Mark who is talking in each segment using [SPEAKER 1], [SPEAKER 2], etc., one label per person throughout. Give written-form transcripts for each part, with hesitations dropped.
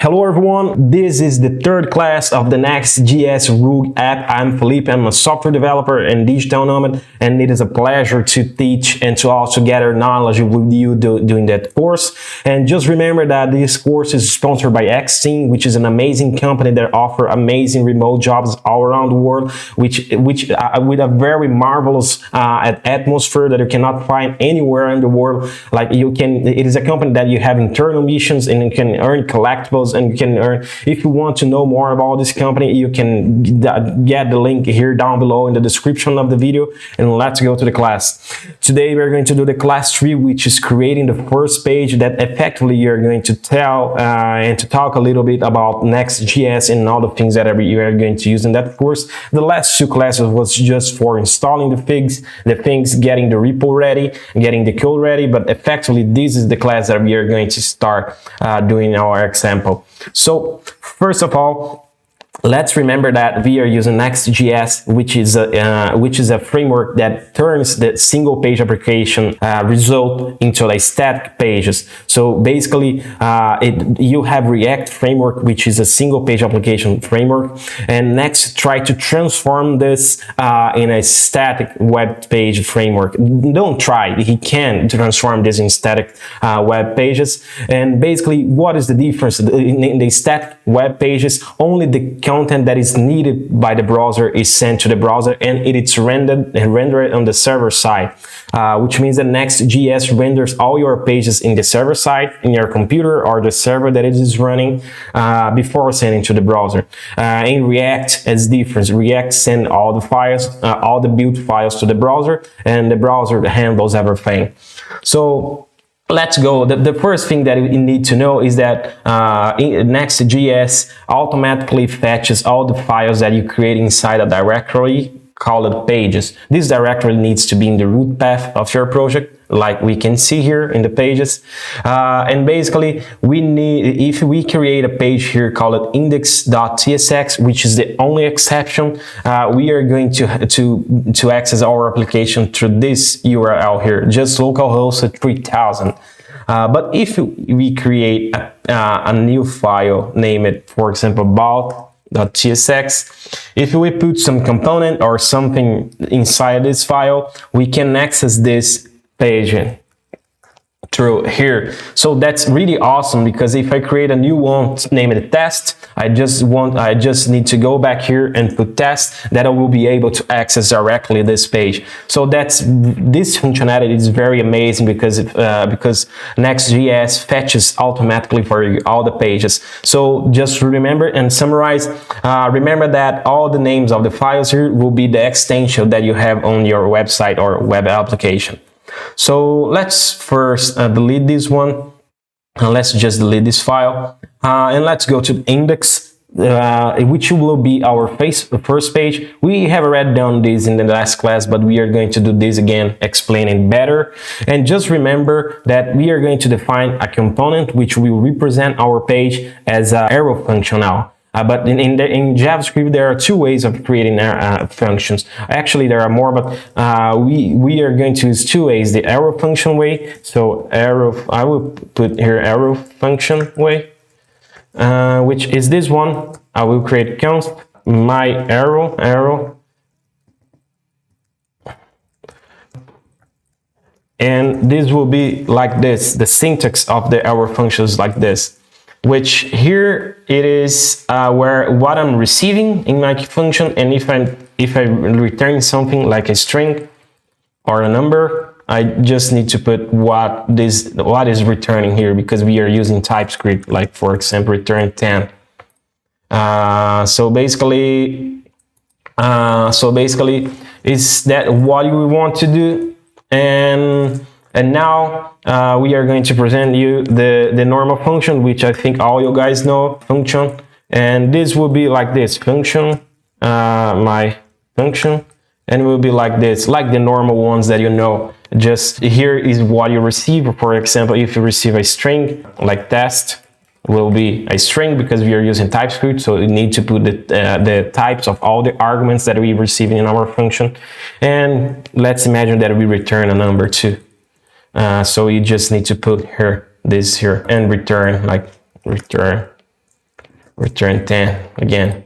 [SPEAKER 1] Hello everyone, this is the third class of the NextJS and React app. I'm Felipe, I'm a software developer and digital nomad, and it is a pleasure to teach and to also gather knowledge with you doing that course. And just remember that this course is sponsored by Xteam, which is an amazing company that offer amazing remote jobs all around the world, which with a very marvelous atmosphere that you cannot find anywhere in the world. Like it is a company that you have internal missions and you can earn collectibles, and you can earn. If you want to know more about this company, you can get the link here down below in the description of the video. And let's go to the class. Today we're going to do the class 3, which is creating the first page that effectively you're going to tell and to talk a little bit about NextJS and all the things that you are going to use in that course. The last 2 classes was just for installing the things, getting the repo ready, getting the code ready, but effectively this is the class that we are going to start doing our example. So first of all, let's remember that we are using NextJS, which is a framework that turns the single page application result into like static pages. So basically, you have React framework, which is a single page application framework, and Next try to transform this in a static web page framework. Don't try; he can transform this in static web pages. And basically, what is the difference in the static web pages? Only the content that is needed by the browser is sent to the browser, and it's rendered on the server side, which means that NextJS renders all your pages in the server side, in your computer or the server that it is running before sending to the browser. In React, it's different. React sends all the files, all the build files to the browser, and the browser handles everything. So let's go. The first thing that you need to know is that NextJS automatically fetches all the files that you create inside a directory called pages. This directory needs to be in the root path of your project, like we can see here in the pages. And basically, if we create a page here called index.tsx, which is the only exception, we are going to access our application through this URL here, just localhost 3000. But if we create a new file, name it, for example, bulk.tsx, if we put some component or something inside this file, we can access this page through here. So that's really awesome, because if I create a new one, name it test, I just need to go back here and put test, that I will be able to access directly this page. So this functionality is very amazing because NextJS fetches automatically for you all the pages. So just remember and summarize. Remember that all the names of the files here will be the extension that you have on your website or web application. So let's first delete this one. Let's just delete this file, and let's go to index, which will be our first page. We have already done this in the last class, but we are going to do this again, explaining better. And just remember that we are going to define a component which will represent our page as an arrow function now. But in JavaScript, there are 2 ways of creating functions. Actually, there are more, but we are going to use 2 ways. The arrow function way. So I will put here arrow function way, which is this one. I will create const my arrow, and this will be like this. The syntax of the arrow function is like this. Which here it is what I'm receiving in my function, and if I return something like a string or a number, I just need to put what is returning here, because we are using Typescript, like for example return 10. So basically is that what we want to do. And now we are going to present you the normal function, which I think all you guys know, function. And this will be like this, function, my function, and it will be like this, like the normal ones that you know. Just here is what you receive. For example, if you receive a string, like test, will be a string, because we are using TypeScript, so you need to put the types of all the arguments that we receive in our function. And let's imagine that we return a number too. So you just need to put here this here and return, like return return 10 again.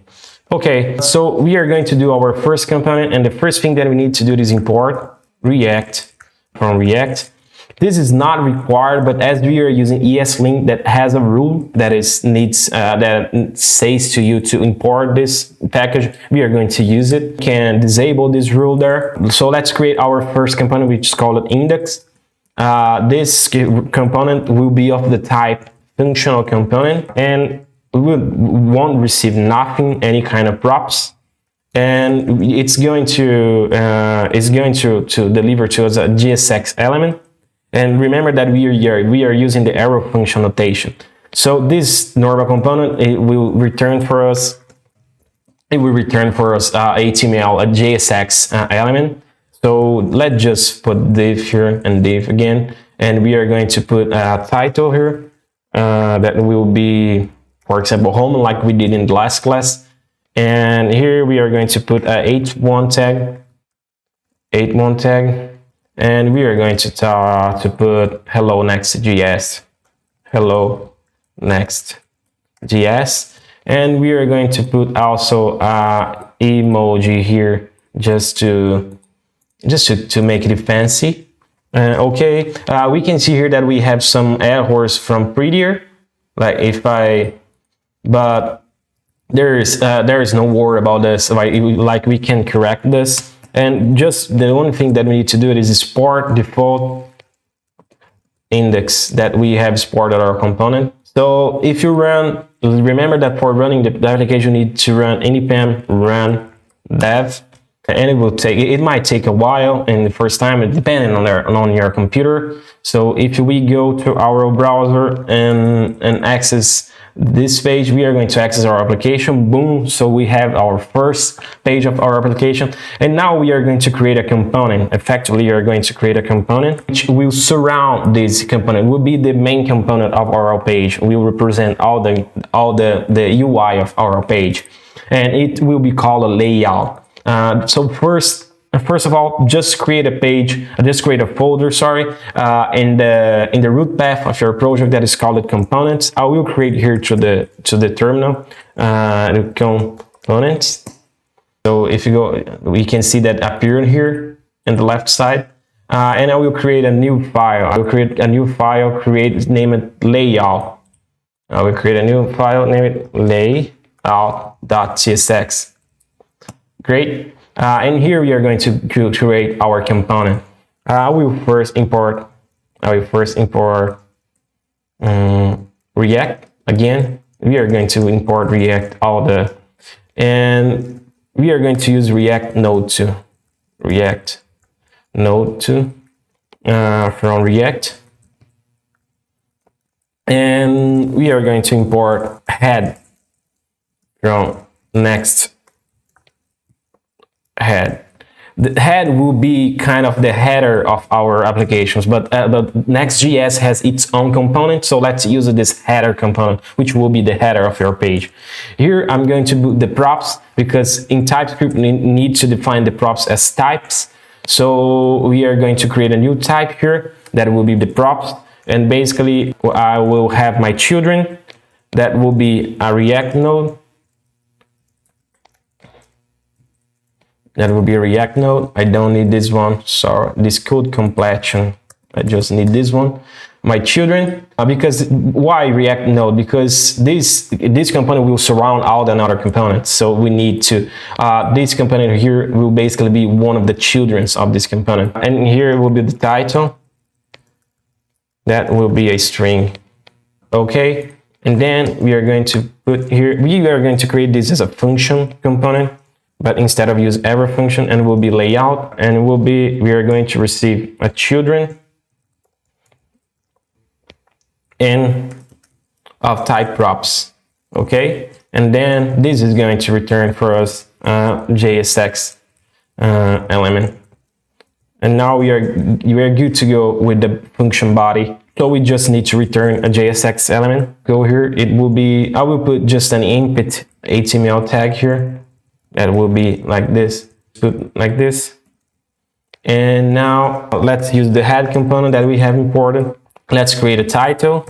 [SPEAKER 1] Okay, so we are going to do our first component, and the first thing that we need to do is import React from React. This is not required, but as we are using ESLint that has a rule that that says to you to import this package, we are going to use it. We can disable this rule there. So let's create our first component, which is called index. This component will be of the type functional component, and we won't receive nothing, any kind of props, and it's going to deliver to us a JSX element. And remember that we are using the arrow function notation. So this normal component, it will return for us HTML, a JSX element. So let's just put div here and div again, and we are going to put a title here that will be, for example, home, like we did in the last class. And here we are going to put a h1 tag, and we are going to put hello NextJS, hello NextJS, and we are going to put also emoji here just to make it fancy. Okay, we can see here that we have some errors from prettier, but there is no worry about this. Like we can correct this. And just the only thing that we need to do is export default index that we have exported our component. So if you run, remember that for running the application, you need to run npm run dev, and it might take a while in the first time, depending on your computer. So if we go to our browser and access this page, we are going to access our application. Boom, so we have our first page of our application, and now we are going to create a component. Effectively, we are going to create a component which will surround this component, will be the main component of our page, will represent all the UI of our page, and it will be called a layout. So first of all, just create a folder, in the root path of your project that is called components. I will create here to the terminal the components. So if you go, we can see that appearing here in the left side, and I will create a new file. I will create a new file, name it layout. I will create a new file, name it layout.tsx. Great. And here we are going to create our component. I will first import React. Again, we are going to import React and we are going to use React Node 2. From React. And we are going to import head from NextHead. The head will be kind of the header of our applications, but NextJS has its own component, so let's use this header component, which will be the header of your page. Here I'm going to put the props, because in Typescript we need to define the props as types. So we are going to create a new type here that will be the props, and basically I will have my children that will be a React node. That will be a React node. I don't need this one. Sorry, this code completion. I just need this one. My children, because why React node? Because this component will surround all the other components. So we need to, this component here will basically be one of the childrens of this component. And here will be the title. That will be a string. Okay. And then we are going to put here, we are going to create this as a function component. But instead of use arrow function, and will be layout, and we are going to receive a children and of type props. Okay, and then this is going to return for us JSX element. And now we are good to go with the function body. So we just need to return a JSX element. Go here, it will be, I will put just an input HTML tag here. That will be like this, put like this. And now let's use the head component that we have imported. Let's create a title.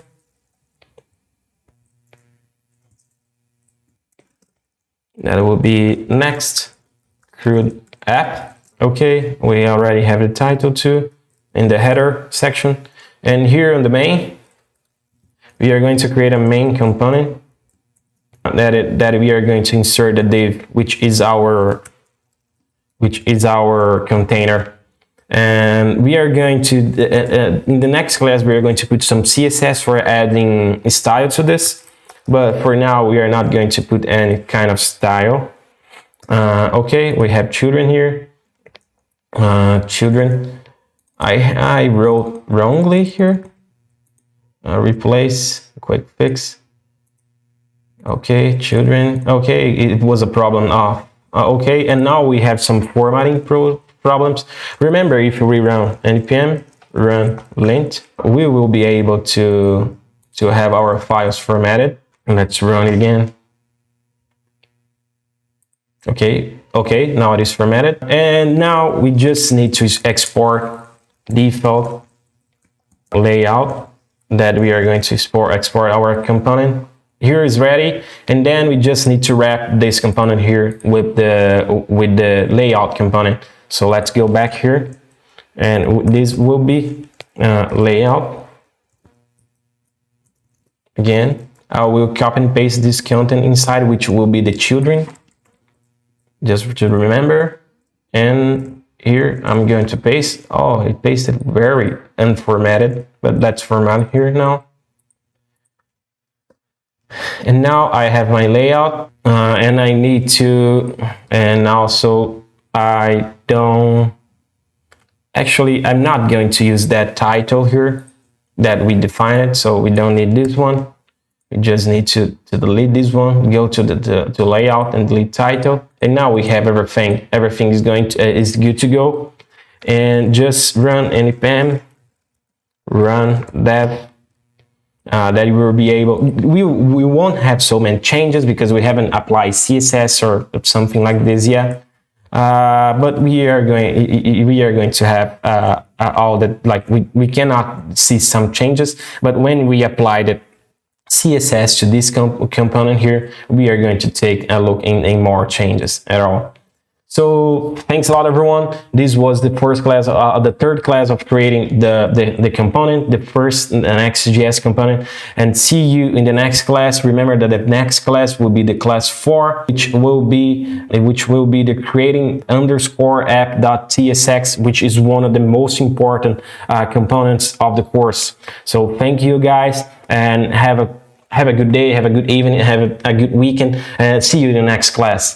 [SPEAKER 1] That will be next crude app. Okay, we already have the title too in the header section. And here on the main, we are going to create a main component that we are going to insert the div, which is our container. And we are going to in the next class we are going to put some CSS for adding style to this, but for now we are not going to put any kind of style. Okay, we have children here. Children, I wrote wrongly here. Replace, quick fix. Okay, children. Okay, it was a problem. Okay, and now we have some formatting problems. Remember, if we run npm run lint, we will be able to have our files formatted. Let's run it again. Okay, now it is formatted, and now we just need to export default layout that we are going to export our component. Here is ready, and then we just need to wrap this component here with the layout component. So let's go back here, and this will be layout. Again, I will copy and paste this content inside, which will be the children, just to remember. And here I'm going to paste. Oh, it pasted very unformatted, but let's format here now. And now I have my layout, and I need to, and also I'm not going to use that title here that we defined, so we don't need this one. We just need to delete this one, go to the layout and delete title, and now we have everything. Everything is is good to go, and just run npm run dev. That we will be able, we won't have so many changes because we haven't applied CSS or something like this yet, but we are going to have all that. Like we cannot see some changes, but when we apply the CSS to this component here, we are going to take a look in more changes at all. So thanks a lot, everyone. This was the first class, the third class of creating the component, the first NextJS component. And see you in the next class. Remember that the next class will be the class 4, which will be the creating _ app.tsx, which is one of the most important components of the course. So thank you guys, and have a good day, have a good evening, have a good weekend, and see you in the next class.